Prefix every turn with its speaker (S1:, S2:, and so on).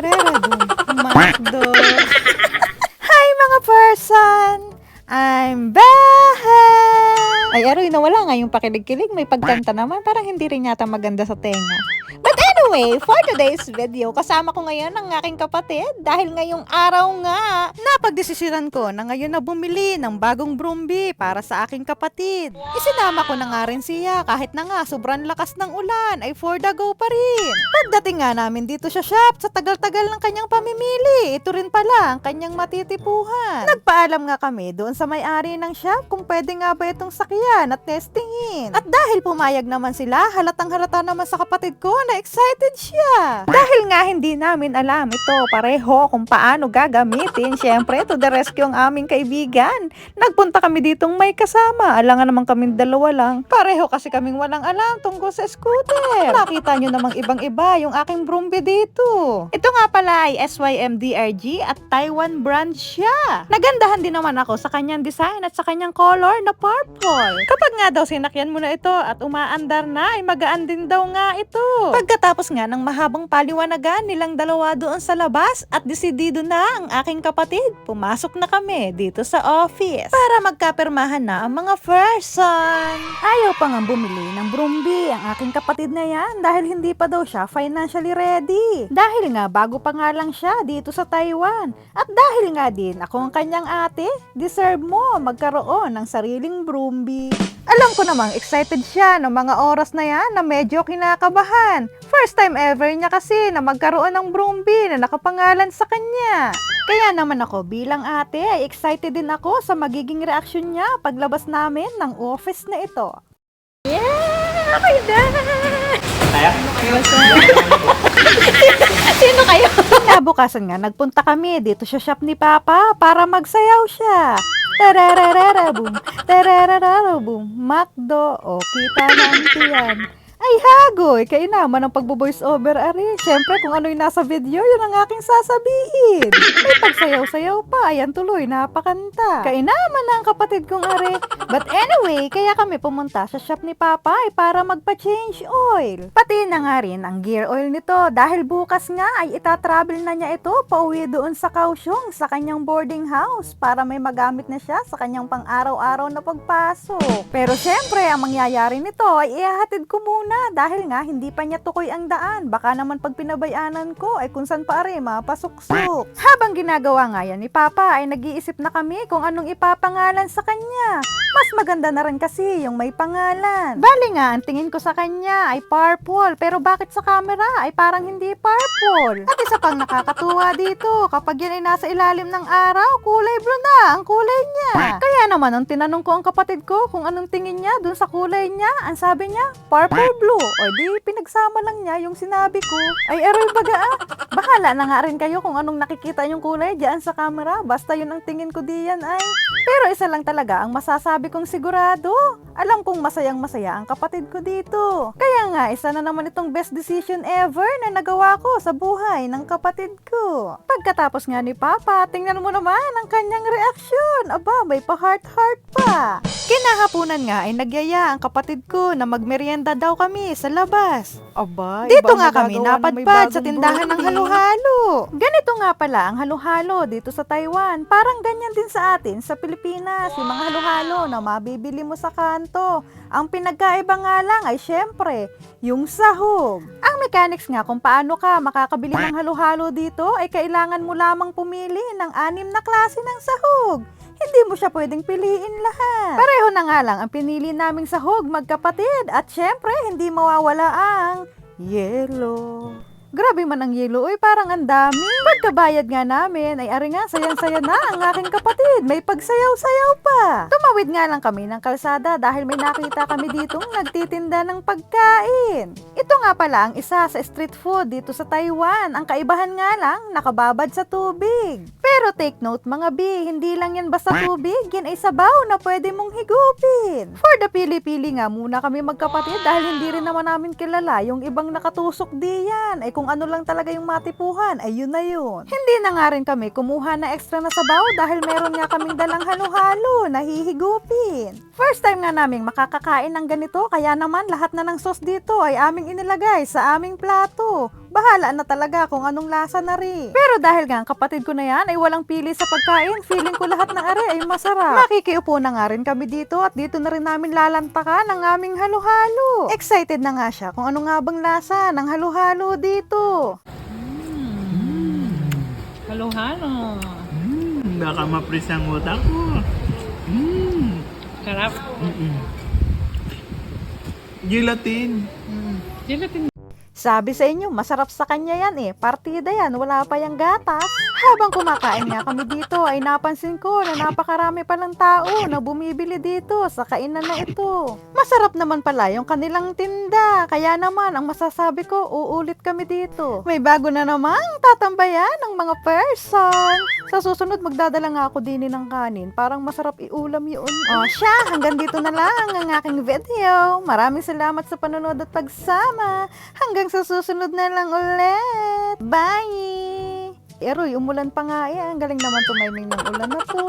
S1: Makdo. Hi mga person! I'm back! Ay, aroy, nawala nga yung pakilig-kilig. May pagkanta naman. Parang hindi rin yata maganda sa tenga. But anyway, for today's video, kasama ko ngayon ang aking kapatid dahil ngayong araw nga, napagdesisyonan ko na ngayon na bumili ng bagong Brumby para sa aking kapatid. Isinama ko na nga rin siya kahit na nga sobrang lakas ng ulan ay for the go pa rin. Pagdating nga namin dito sa shop, sa tagal-tagal ng kanyang pamimili, ito rin pala ang kanyang matitipuhan. Nagpaalam nga kami doon sa may-ari ng shop kung pwede nga ba itong sakyan at testingin. At dahil pumayag naman sila, halatang halata naman sa kapatid ko na excited siya. Dahil nga hindi namin alam ito pareho kung paano gagamitin, syempre to the rescue ang aming kaibigan. Nagpunta kami ditong may kasama. Alangan naman kaming dalawa lang. Pareho kasi kaming walang alam tungkol sa scooter. Nakita nyo namang ibang-iba yung aking Brumby dito. Ito nga pala ay SYMDRG at Taiwan brand siya. Nagandahan din naman ako sa kanyang design at sa kanyang color na purple. Kapag nga daw sinakyan mo na ito at umaandar na, ay magaan din daw nga ito. Pagkatapos nga ng mahabang paliwanagan nilang dalawa doon sa labas at desidido na ang aking kapatid, pumasok na kami dito sa office para magkapirmahan na ang mga person. Ayaw pa nga bumili ng Brumby ang aking kapatid na yan dahil hindi pa daw siya financially ready. Dahil nga bago pa nga lang siya dito sa Taiwan. At dahil nga din ako ang kanyang ate, deserve mo magkaroon ng sariling Brumby. Alam ko namang excited siya ng mga oras na yan na medyo kinakabahan. First time ever niya kasi na magkaroon ng Brumby na nakapangalan sa kanya. Kaya naman ako bilang ate ay excited din ako sa magiging reaksyon niya paglabas namin ng office na ito. Yeah! Okay na!
S2: Tayo?
S1: Sino kayo? Kinabukasan nga, nagpunta kami dito sa shop ni Papa para magsayaw siya. Tararararabum, tararararabum, Makdo, o kita na ang tiyan. Ay hagoy, kainaman ang pagbo-voice over ari. Siyempre kung ano yung nasa video, yun ang aking sasabihin. May pagsayaw-sayaw pa, ayan tuloy, napakanta. Kainaman na ang kapatid kong ari. But anyway, kaya kami pumunta sa shop ni Papa ay para magpa-change oil. Pati na nga rin ang gear oil nito dahil bukas nga ay itatravel na niya ito pauwi doon sa Kaohsiung sa kanyang boarding house para may magamit na siya sa kanyang pang-araw-araw na pagpasok. Pero syempre, ang mangyayari nito ay ihahatid ko muna dahil nga hindi pa niya tukoy ang daan. Baka naman pag pinabayanan ko ay kung saan pa rin mapasuksok. Habang ginagawa nga yan ni Papa ay nag-iisip na kami kung anong ipapangalan sa kanya. Mas maganda na rin kasi yung may pangalan. Bali nga, ang tingin ko sa kanya ay purple, pero bakit sa camera ay parang hindi purple? At isa pang nakakatuwa dito, kapag yan ay nasa ilalim ng araw, kulay blue na ang kulay niya. Kaya naman, nung tinanong ko ang kapatid ko kung anong tingin niya dun sa kulay niya, ang sabi niya, purple blue. O di, pinagsama lang niya yung sinabi ko. Ay, aroy baga bahala na nga rin kayo kung anong nakikita yung kulay diyan sa camera. Basta yun ang tingin ko diyan ay. Pero isa lang talaga ang masasabi kong sigurado. Alam kong masayang masaya ang kapatid ko dito. Kaya nga, isa na naman itong best decision ever na nagawa ko sa buhay ng kapatid ko. Pagkatapos nga ni Papa, tingnan mo naman ang kanyang reaksyon. Aba, may pa-heart-heart pa. Kinahapunan nga ay nagyaya ang kapatid ko na magmerienda daw kami sa labas.
S2: Aba,
S1: Dito nga kami napadpad sa tindahan ng halo-halo. Ganito nga pala ang halo-halo dito sa Taiwan. Parang ganyan din sa atin sa Pilipinas. Yung mga halo-halo na mabibili mo sa kanto. Ang pinagkaiba nga lang ay syempre, yung sahog. Ang mechanics nga kung paano ka makakabili ng halo-halo dito ay kailangan mo lamang pumili ng 6 na klase ng sahog. Hindi mo siya pwedeng piliin lahat. Pareho na nga lang ang pinili naming sahog magkapatid at syempre hindi mawawala ang yellow. Grabe man ang yelo, uy, parang ang dami. Pagkabayad nga namin, ay ari nga, sayang-saya na ang aking kapatid. May pagsayaw-sayaw pa. Tumawid nga lang kami ng kalsada dahil may nakita kami ditong nagtitinda ng pagkain. Ito nga pala ang isa sa street food dito sa Taiwan. Ang kaibahan nga lang, nakababad sa tubig. Pero take note mga bi, hindi lang yan basta tubig, yan ay sabaw na pwede mong higupin. For the pili-pili nga muna kami magkapatid dahil hindi rin naman namin kilala yung ibang nakatusok diyan. Ay kung ano lang talaga yung matipuhan, ay yun na yun. Hindi na nga rin kami kumuha na extra na sabaw dahil meron nga kaming dalang halo-halo na hihigupin. First time nga naming makakakain ng ganito, kaya naman lahat na ng sauce dito ay aming inilagay sa aming plato. bahala na talaga kung anong lasa na rin. Pero dahil nga ang kapatid ko na yan ay walang pili sa pagkain, feeling ko lahat ng are ay masarap. Makikiupo na nga rin kami dito at dito na rin namin lalantakan ang aming halo-halo. Excited na nga siya kung ano nga bang lasa ng halo-halo dito.
S2: Halo-halo.
S3: Baka mapris ang utak ko.
S2: Sarap.
S3: Gelatin.
S2: Gelatin.
S1: Sabi sa inyo, masarap sa kanya yan eh. Partida yan, wala pa yung gatas. Habang kumakain nga kami dito, ay napansin ko na napakarami palang tao na bumibili dito sa kainan na ito. Masarap naman pala yung kanilang tinda. Kaya naman, ang masasabi ko, uulit kami dito. May bago na namang tatambayan ng mga person. Sa susunod, magdadala nga ako din ng kanin. Parang masarap iulam yun. O siya, hanggang dito na lang ang aking video. Maraming salamat sa panonood at pagsama. Hanggang sa susunod na lang ulit. Bye! Eroy, umulan pa nga eh. Ang galing naman tumiming ng ulan na to.